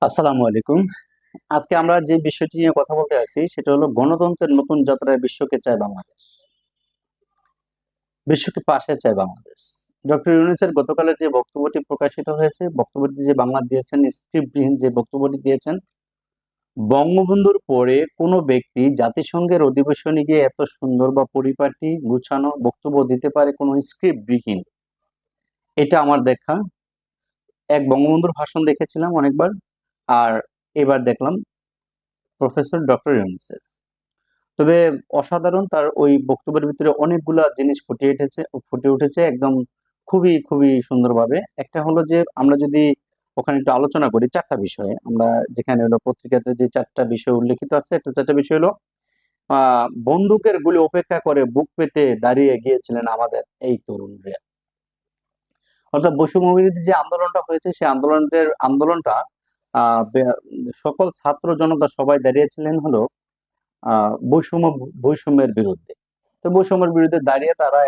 আসসালামু আলাইকুম। আজকে আমরা যে বিষয়টি নিয়ে কথা বলতে আসছি সেটা হলো গণতন্ত্রের নতুন যাত্রায় বিশ্বকে চায় বাংলাদেশ। বিশ্বকে পাশে চায় বাংলাদেশ। ডক্টর ইউনূসের গতকালের যে বক্তব্যটি প্রকাশিত হয়েছে, বক্তব্যটি যে বাংলা দিয়েছেন, স্ক্রিপ্টবিহীন যে বক্তব্যটি দিয়েছেন, বঙ্গবন্ধুর পরে কোনো ব্যক্তি জাতিসংঘের অধিবেশনে গিয়ে এত সুন্দর বা পরিপাটি গুছানো বক্তব্য দিতে পারে কোনো স্ক্রিপ্টবিহীন। এটা আমার দেখা। এক বঙ্গবন্ধুর ভাষণ দেখেছিলাম অনেকবার, আর এবার দেখলাম প্রফেসর ডক্টর ইউনূসের। তবে অসাধারণ তার ওই বক্তব্যের ভিতরে অনেকগুলা জিনিস ফুটে উঠেছে একদম খুবই খুবই সুন্দরভাবে। একটা হলো যে আমরা যদি ওখানে একটু আলোচনা করি চারটা বিষয়ে, আমরা যেখানে হলো পত্রিকাতে যে চারটা বিষয় উল্লেখিত আছে, একটা চারটা বিষয় হলো বন্দুকের গুলি উপেক্ষা করে বুক পেতে দাঁড়িয়ে গিয়েছিলেন আমাদের এই তরুণরা। অর্থাৎ বৈষম্য বিরোধী যে আন্দোলনটা হয়েছে সেই আন্দোলনটা আহ সকল ছাত্র জনতা সবাই দাঁড়িয়েছিলেন হলো বৈষম্যের বিরুদ্ধে। তো বৈষম্যের বিরুদ্ধে দাঁড়িয়ে তারা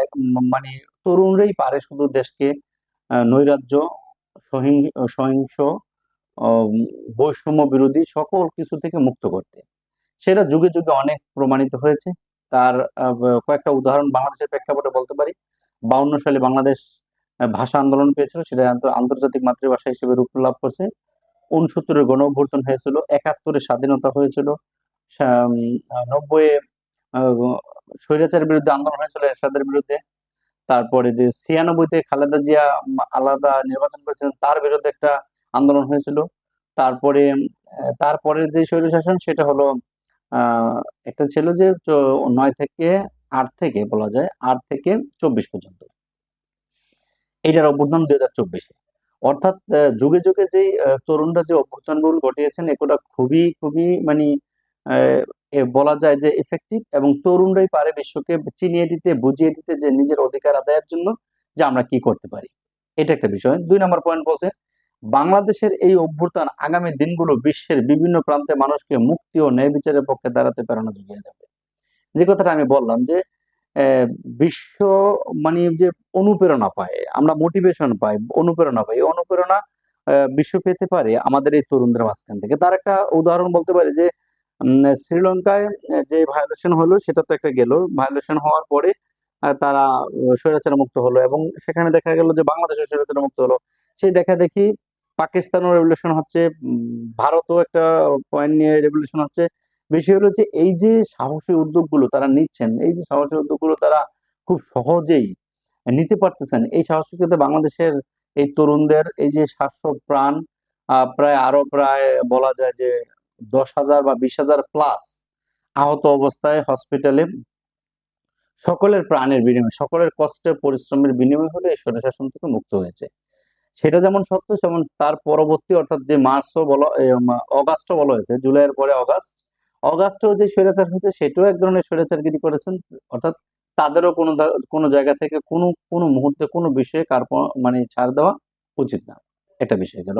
মানে তরুণরাই পারে শুধু দেশকে নৈরাজ্য, সহিংস, আম, বৈষম্য বিরোধী সকল কিছু থেকে মুক্ত করতে। সেটা যুগে যুগে অনেক প্রমাণিত হয়েছে। তার কয়েকটা উদাহরণ বাংলাদেশের প্রেক্ষাপটে বলতে পারি। 52 সালে বাংলাদেশ ভাষা আন্দোলন পেয়েছিল, সেটা আন্তর্জাতিক মাতৃভাষা হিসেবে রূপ লাভ করছে। 69-এর গণ অভ্যুত্থান হয়েছিল, 71-এ স্বাধীনতা হয়েছিল, 90-এ স্বৈরাচারের বিরুদ্ধে আন্দোলন হয়েছিল এরশাদের বিরুদ্ধে। তারপরে যে 96-তে খালেদা জিয়া আলাদা নির্বাচন করেছিলেন তার বিরুদ্ধে একটা আন্দোলন হয়েছিল। তারপরে তারপরের যে স্বৈরশাসন সেটা হলো একটা ছিল যে 9 থেকে 8 থেকে বলা যায় 8 থেকে 24 পর্যন্ত। এটার অভ্যুত্থান 2024-এ। অর্থাৎ যুগে যুগে যে তরুণরা যে অভ্যুত্থানগুলো ঘটিয়েছেন এগুলো খুবই খুবই মানে বলা যায় যে ইফেক্টিভ, এবং তরুণরাই পারে বিশ্বকে চিনিয়ে দিতে বুঝিয়ে দিতে যে নিজের অধিকার আদায়ের জন্য যে আমরা কি করতে পারি। এটা একটা বিষয়। 2 নম্বর পয়েন্ট বলছে বাংলাদেশের এই অভ্যুত্থান আগামী দিনগুলো বিশ্বের বিভিন্ন প্রান্তে মানুষকে মুক্তি ও ন্যায় বিচারের পক্ষে দাঁড়াতে প্রেরণা জুগিয়ে যাবে। যে কথাটা আমি বললাম যে আহ, বিশ্ব মানে যে অনুপ্রেরণা পায়, আমরা মোটিভেশন পাই, অনুপ্রেরণা পাই, এই অনুপ্রেরণা বিশ্ব পেতে পারে আমাদের এই তরুণদের মাঝখান থেকে। তার একটা উদাহরণ বলতে পারি যে শ্রীলঙ্কায় যে ভায়োলেশন হলো সেটা তো একটা গেল, ভায়োলেশন হওয়ার পরে তারা স্বৈরাচার মুক্ত হলো, এবং সেখানে দেখা গেল যে বাংলাদেশের স্বৈরাচার মুক্ত হলো। সেই দেখা দেখি পাকিস্তানও রেভলিউশন হচ্ছে, ভারতও একটা পয়েন্ট নিয়ে রেভলিউশন হচ্ছে। বিষয় হলো যে এই যে সাহসী উদ্যোগগুলো তারা নিচ্ছেন, এই যে সাহসী উদ্যোগগুলো তারা খুব সহজেই নিতে পারতেছেন, এই সাহসিকতা বাংলাদেশের এই তরুণদের এই যে 700 প্রাণ, প্রায় আরো প্রায় বলা যায় যে 10,000 বা 20,000 প্লাস আহত অবস্থায় হসপিটালে, সকলের প্রাণের বিনিময়ে, সকলের কষ্টের পরিশ্রমের বিনিময়ে হলে এই স্বৈরশাসন থেকে মুক্ত হয়েছে। সেটা যেমন সত্য, যেমন তার পরবর্তী অর্থাৎ যে মার্চও বলা অগাস্টও বলা হয়েছে, জুলাইয়ের পরে অগাস্টেও যে স্বৈরাচার হয়েছে সেটাও এক ধরনের স্বৈরাচারগিরি করেছেন। অর্থাৎ তাদেরও কোনো জায়গা থেকে কোনো কোনো মুহূর্তে কোনো বিষয়ে মানে ছাড় দেওয়া উচিত না। একটা বিষয় গেল।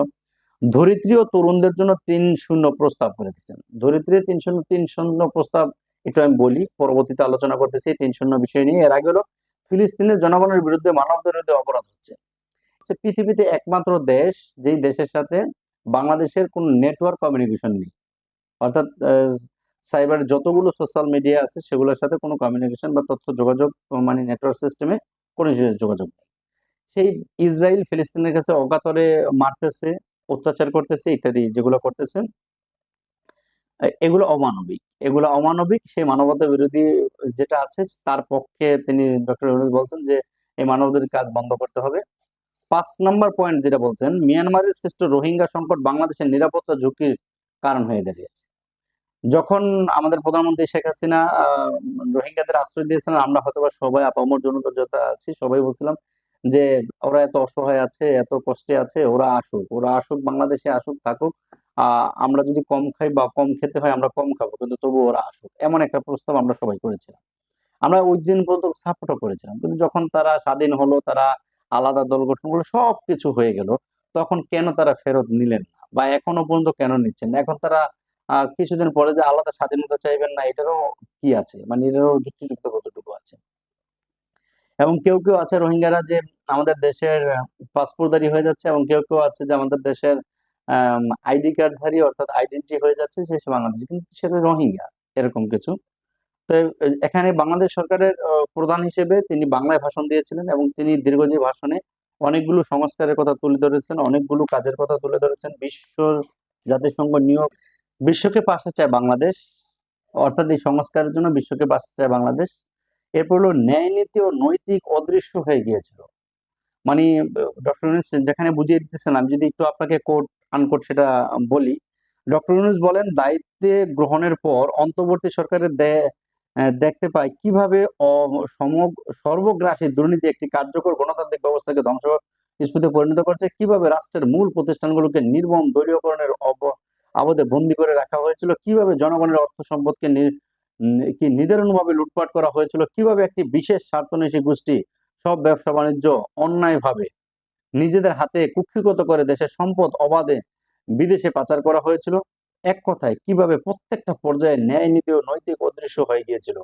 ধরিত্রী ও তরুণদের জন্য 3-0 প্রস্তাব করে দিচ্ছেন। ধরিত্রী 3-0 প্রস্তাব একটু আমি বলি, পরবর্তীতে আলোচনা করতেছি 3-0 বিষয় নিয়ে। এর আগে হলো ফিলিস্তিনের জনগণের বিরুদ্ধে মানব বিরোধী অপরাধ হচ্ছে। পৃথিবীতে একমাত্র দেশ যেই দেশের সাথে বাংলাদেশের কোনো নেটওয়ার্ক কমিউনিকেশন নেই। অর্থাৎ সাইবার যতগুলো সোশ্যাল মিডিয়া আছে সেগুলোর সাথে কোনো কমিউনিকেশন বা তথ্য যোগাযোগ মানে নেটওয়ার্ক সিস্টেমে কোনো যোগাযোগ নেই। সেই ইসরায়েল ফিলিস্তিনের কাছে অকাতরে মারতেছে, অত্যাচার করতেছে ইত্যাদি যেগুলো করতেছে, এগুলো অমানবিক। এগুলো অমানবিক, সেই মানবতা বিরোধী যেটা আছে তার পক্ষে তিনি ডক্টর ইউনূস বলছেন যে এই মানবতার কাজ বন্ধ করতে হবে। 5 নম্বর পয়েন্ট যেটা বলছেন, মিয়ানমারের সৃষ্ট রোহিঙ্গা সংকট বাংলাদেশের নিরাপত্তা ঝুঁকির কারণ হয়ে দাঁড়িয়েছে। যখন আমাদের প্রধানমন্ত্রী শেখ হাসিনা রোহিঙ্গাদের আশ্রয় দিয়েছিলেন, আমরা হয়তোবা সবাই আপামর জনতা যত আছি সবাই বলছিলাম যে ওরা এত অসহায় আছে, এত কষ্টে আছে, ওরা আসুক, বাংলাদেশে আসুক, থাকুক। আমরা যদি কম খাই বা কম খেতে হয় আমরা কম খাবো, কিন্তু তবু ওরা আসুক, এমন একটা প্রস্তাব আমরা সবাই করেছিলাম। আমরা ওই দিন পর্যন্ত সাপোর্টও করেছিলাম, কিন্তু যখন তারা স্বাধীন হলো, তারা আলাদা দল গঠন করলো, সবকিছু হয়ে গেল, তখন কেন তারা ফেরত নিলেন না, বা এখনো পর্যন্ত কেন নিচ্ছেন না? এখন তারা কিছুদিন পরে যে আলাদা স্বাধীনতা চাইবেন না, এটারও কি আছে, মানে এটারও যুক্তিযুক্ত কতটুকু আছে? এবং কেউ কেউ আছে রোহিঙ্গারা যে আমাদের দেশের পাসপোর্টধারী হয়ে যাচ্ছে, এবং কেউ কেউ আছে যে আমাদের দেশের আইডি কার্ডধারী অর্থাৎ আইডেন্টি হয়ে যাচ্ছে সে সে বাংলাদেশি, কিন্তু সেটা রোহিঙ্গা, এরকম কিছু। তো এখানে বাংলাদেশ সরকারের প্রধান হিসেবে তিনি বাংলায় ভাষণ দিয়েছিলেন এবং তিনি দীর্ঘ যে ভাষণে অনেকগুলো সংস্কারের কথা তুলে ধরেছেন, অনেকগুলো কাজের কথা তুলে ধরেছেন। জাতিসংঘ নিয়োগ, বিশ্বকে পাশে চায় বাংলাদেশ, অর্থাৎ এই সংস্কারের জন্য বিশ্বকে পাশে চায় বাংলাদেশ। এরপর হলো ন্যায় নীতি ও নৈতিক অদৃশ্য হয়ে গিয়েছিল। মানে ডক্টর ইউনূস যেখানে বুঝিয়ে দিতেছেন, আমি যদি একটু আপনাকে কোট আনকোট সেটা বলি, ডক্টর ইউনূস বলেন দায়িত্বে গ্রহণের পর অন্তর্বর্তী সরকারের দেখতে পায় কিভাবে সর্বগ্রাসী দুর্নীতি একটি কার্যকর গণতান্ত্রিক ব্যবস্থাকে ধ্বংস স্ফূর্তে পরিণত করছে, কিভাবে রাষ্ট্রের মূল প্রতিষ্ঠানগুলোকে নির্মম দলীয়করণের আবদ্ধে বন্দী করে রাখা হয়েছিল, কিভাবে জনগণের অর্থ সম্পদকে কি নিদারুণভাবে লুটপাট করা হয়েছিল, কিভাবে একটি বিশেষ স্বার্থন্বেষী গোষ্ঠী সব ব্যবসা বাণিজ্য অন্যায়ভাবে নিজেদের হাতে কুক্ষিগত করে দেশের সম্পদ অবাধে বিদেশে পাচার করা হয়েছিল। এক কথায় কিভাবে প্রত্যেকটা পর্যায়ে ন্যায় নীতি ও নৈতিক অদৃশ্য হয়ে গিয়েছিল।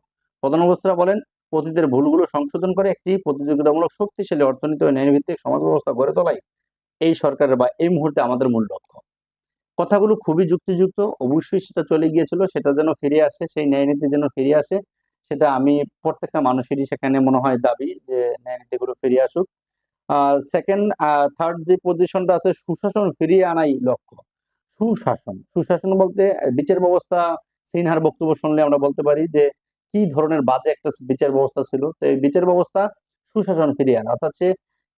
প্রধান উপদেষ্টা বলেন অতীতের ভুলগুলো সংশোধন করে একটি প্রতিযোগিতামূলক শক্তিশালী অর্থনীতি ও ন্যায়ভিত্তিক সমাজ ব্যবস্থা গড়ে তোলাই এই সরকারের বা এই মুহূর্তে আমাদের মূল লক্ষ্য। কথাগুলো খুবই যুক্তিযুক্ত, অবশ্যই সেটা চলে গিয়েছিল, সেটা যেন ফিরে আসে, সেই ন্যায় নীতি যেন ফিরে আসে, সেটা আমি প্রত্যেকটা মানুষেরই সেখানে মনে হয় দাবি যে ন্যায় নীতিগুলো ফিরে আসুক। সেকেন্ড থার্ড যে পজিশনটা আছে, সুশাসন ফিরিয়ে আনাই লক্ষ্য। সুশাসন বলতে বিচার ব্যবস্থা, সিনহার বক্তব্য শুনলে আমরা বলতে পারি যে কি ধরনের বাজে একটা বিচার ব্যবস্থা ছিল। তো এই বিচার ব্যবস্থা সুশাসন ফিরিয়ে আনা, অর্থাৎ সে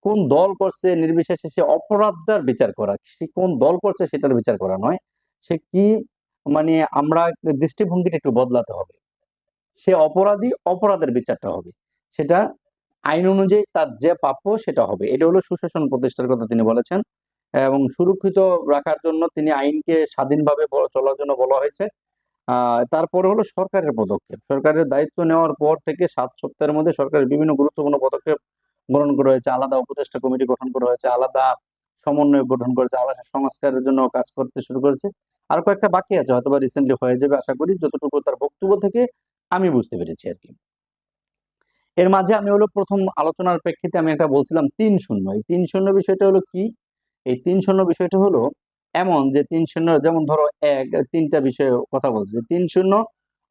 কোন দল করছে নির্বিশেষে সে অপরাধটার বিচার করা, সে কোন দল করছে সেটার বিচার করা নয়, সে কি মানে আমরা দৃষ্টিভঙ্গিটা একটু বদলাতে হবে। সে অপরাধী, অপরাধের বিচারটা হবে, সেটা আইন অনুযায়ী তার যে প্রাপ্য সেটা হবে। এটা হলো সুশাসন প্রতিষ্ঠার কথা তিনি বলেছেন। এবং সুরক্ষিত রাখার জন্য তিনি আইনকে স্বাধীনভাবে চলার জন্য বলা হয়েছে। তারপরে হলো সরকারের পদক্ষেপ। সরকারের দায়িত্ব নেওয়ার পর থেকে 7 সপ্তাহের মধ্যে সরকারের বিভিন্ন গুরুত্বপূর্ণ পদক্ষেপ গ্রহণ করা হয়েছে। আলাদা উপদেষ্টা কমিটি গঠন করা হয়েছে, আলাদা সমন্বয় গঠন করেছে, আলাদা সংস্কারের জন্য কাজ করতে শুরু করেছে। আর কয়েকটা বাকি আছে, হয়তো বা রিসেন্টলি হয়ে যাবে আশা করি, যতটুকু তার বক্তব্য থেকে আমি বুঝতে পেরেছি আর কি। এর মাঝে আমি হলো প্রথম আলোচনার প্রেক্ষিতে আমি একটা বলছিলাম 3-0। এই 3-0 বিষয়টা হলো কি? এই 3-0 বিষয়টা হলো এমন যে 3-0 যেমন ধরো তিনটা বিষয়ে কথা বলছে। 3-0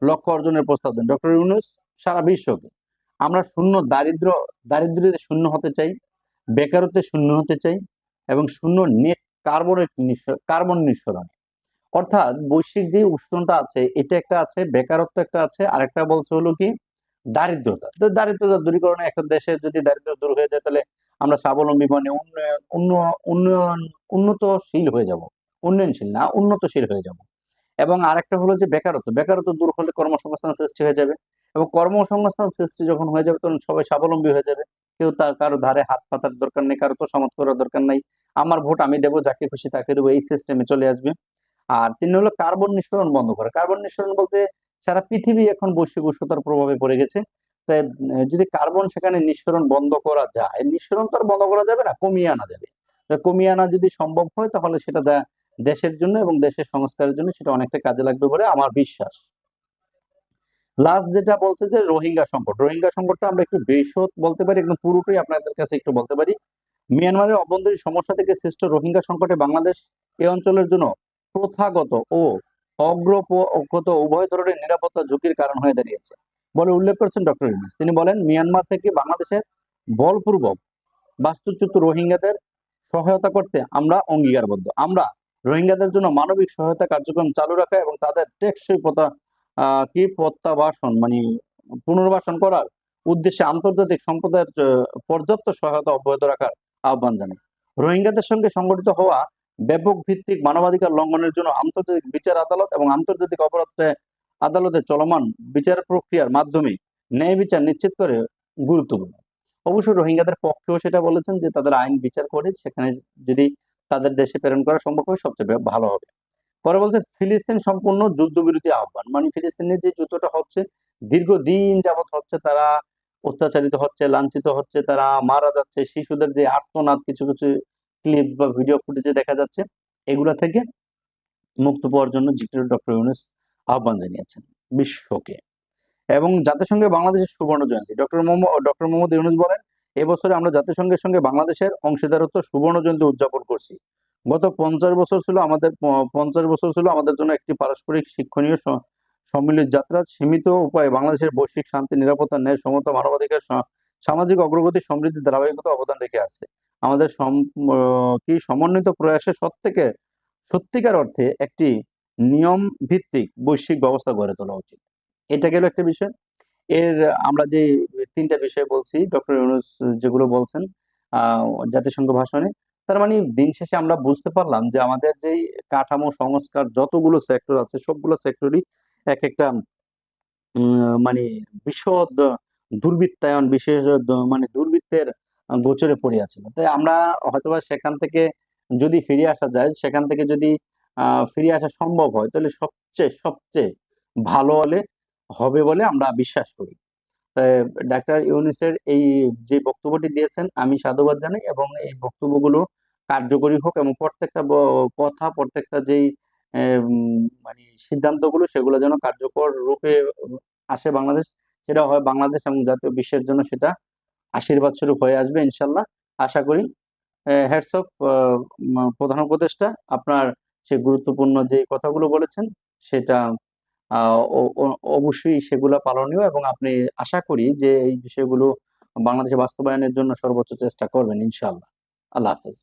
লক্ষ্য অর্জনের প্রস্তাব দেন ডক্টর ইউনূস সারা বিশ্বকে। আমরা দারিদ্র্যতে শূন্য হতে চাই, বেকারত্বে শূন্য হতে চাই এবং শূন্য নেট কার্বন নিঃসরণ। অর্থাৎ বৈশ্বিক যে উষ্ণতা আছে এটা একটা আছে, বেকারত্ব একটা আছে, আর একটা বলছে হলো কি দারিদ্রতা। দারিদ্রতা দূরীকরণে একটা দেশের যদি দারিদ্র দূর হয়ে যায় তাহলে আমরা স্বাবলম্বী মানে উন্নতশীল হয়ে যাব, উন্নয়নশীল না উন্নতশীল হয়ে যাব। এবং আরেকটা হলো যে বেকারত্ব দূর হলে কর্মসংস্থান সৃষ্টি হয়ে যাবে, এবং কর্মসংস্থান সৃষ্টি যখন হয়ে যাবে তখন সবাই স্বাবলম্বী হয়ে যাবে। কেউ তার কারো ধারে হাত পাতার দরকার নেই, কারো তোষামত করার দরকার নাই, আমার ভোট আমি দেবো, যাকে খুশি তাকে দেবো, এই সিস্টেমে চলে আসবে। আর তিন হলো কার্বন নিঃসরণ বন্ধ করা। কার্বন নিঃসরণ বলতে সারা পৃথিবী এখন বৈশ্বিক উষ্ণতার প্রভাবে পড়ে গেছে। তাই যদি কার্বন সেখানে নিঃসরণ বন্ধ করা যায়, নিঃসরণ তো আর বন্ধ করা যাবে না, কমিয়ে আনা যাবে। কমিয়ে আনা যদি সম্ভব হয় তাহলে সেটা দেশের জন্য এবং দেশের সংস্কারের জন্য সেটা অনেকটা কাজে লাগবে বলে আমার বিশ্বাস। লাস্ট যেটা বলছে যে রোহিঙ্গা সংকটটা আমরা একটু বিশদ বলতে পারি, একদম পুরোটাই আপনাদের কাছে একটু বলতে পারি। মিয়ানমারের অভ্যন্তরীণ সমস্যা থেকে সৃষ্ট রোহিঙ্গা সংকটে বাংলাদেশ এই অঞ্চলের জন্য প্রথাগত ও অগ্রগত উভয় ধরনের নিরাপত্তা ঝুঁকির কারণ হয়ে দাঁড়িয়েছে বলে উল্লেখ করেছেন ডক্টর ইউনূস। তিনি বলেন মিয়ানমার থেকে বাংলাদেশের বলপূর্বক বাস্তুচ্যুত রোহিঙ্গাদের সহায়তা করতে আমরা অঙ্গীকারবদ্ধ। আমরা রোহিঙ্গাদের জন্য মানবিক সহায়তা কার্যক্রম চালু রাখা এবং তাদের টেকসই প্রত্যাবাসন মানে পুনর্বাসন করার উদ্দেশ্যে আন্তর্জাতিক সম্প্রদায়ের পর্যাপ্ত সহায়তা অব্যাহত রাখার আহ্বান জানাই। রোহিঙ্গাদের সঙ্গে সংগঠিত হওয়া ব্যাপক ভিত্তিক মানবাধিকার লঙ্ঘনের জন্য আন্তর্জাতিক বিচার আদালত এবং আন্তর্জাতিক অপরাধ আদালতে চলমান বিচার প্রক্রিয়ার মাধ্যমে ন্যায় বিচার নিশ্চিত করে গুরুত্বপূর্ণ। অবশ্য রোহিঙ্গাদের পক্ষেও সেটা বলেছেন যে তাদের আইন বিচার করে সেখানে যদি তাদের দেশে প্রেরণ করা সম্ভব হয় সবচেয়ে ভালো হবে। পরে বলছে ফিলিস্তিন সম্পূর্ণ যুদ্ধবিরতি আহ্বান, মানে ফিলিস্তিনের যে যুদ্ধটা হচ্ছে দীর্ঘদিন যাবৎ হচ্ছে, তারা অত্যাচারিত হচ্ছে, লাঞ্ছিত হচ্ছে, তারা মারা যাচ্ছে, শিশুদের যে আর্তনাদ কিছু কিছু ক্লিপ বা ভিডিও ফুটেজে দেখা যাচ্ছে, এগুলা থেকে মুক্ত পাওয়ার জন্য ডক্টর ইউনূস আহ্বান জানিয়েছেন বিশ্বকে। এবং জাতিসংঘে বাংলাদেশের সুবর্ণ জয়ন্তী, ডক্টর মোহাম্মদ ইউনূস বলেন এবছরে আমরা জাতিসংঘের সঙ্গে বাংলাদেশের অংশীদারত্ব সুবর্ণ জয়ন্তী উদযাপন করছি। গত 50 বছর ছিল আমাদের 50 বছর ছিল আমাদের জন্য একটি পারস্পরিক শিক্ষণীয় সম্মিলিত যাত্রা। সীমিত উপায়ে বাংলাদেশের বৈশ্বিক শান্তি, নিরাপত্তা, ন্যায়, সমতা, মানবাধিকার, সামাজিক অগ্রগতি, সমৃদ্ধি, ধারাবাহিকতা অবদান রেখে আসছে। আমাদের কি সমন্বিত প্রয়াসে সত্যিকার অর্থে একটি নিয়ম ভিত্তিক বৈশ্বিক ব্যবস্থা গড়ে তোলা উচিত। এটা গেল একটা বিষয়। এর আমরা যে 3টা বিষয় বলছি ডক্টর ইউনূস যেগুলো বলছেন জাতিসংঘ ভাষণে, তার মানে দিন শেষে আমরা বুঝতে পারলাম যে আমাদের যেই কাঠামো সংস্কার যতগুলো সেক্টর আছে সবগুলো সেক্টরই এক একটা মানে বিশদ দুর্বৃত্তায়ন, বিশেষ মানে দুর্বৃত্তের গোচরে পড়ে আছে। তাই আমরা হয়তোবা সেখান থেকে যদি ফিরে আসা যায়, সেখান থেকে যদি ফিরে আসা সম্ভব হয়, তাহলে সবচেয়ে সবচেয়ে ভালো হবে বলে আমরা বিশ্বাস করি। ডাক্তার ইউনূসের এই যে বক্তব্যটি দিয়েছেন আমি সাধুবাদ জানাই, এবং এই বক্তব্যগুলো কার্যকরী হোক, এবং প্রত্যেকটা কথা, প্রত্যেকটা যেই মানে সিদ্ধান্তগুলো সেগুলো যেন কার্যকর রূপে আসে বাংলাদেশ, সেটা হয় বাংলাদেশ এবং জাতীয় বিশ্বের জন্য সেটা আশীর্বাদ স্বরূপ হয়ে আসবে ইনশাল্লাহ, আশা করি। হ্যাটস অফ প্রধান উপদেষ্টা, আপনার সেই গুরুত্বপূর্ণ যে কথাগুলো বলেছেন সেটা অবশ্যই সেগুলো পালনীয়, এবং আপনি আশা করি যে এই বিষয়গুলো বাংলাদেশে বাস্তবায়নের জন্য সর্বোচ্চ চেষ্টা করবেন ইনশাআল্লাহ। আল্লাহ হাফেজ।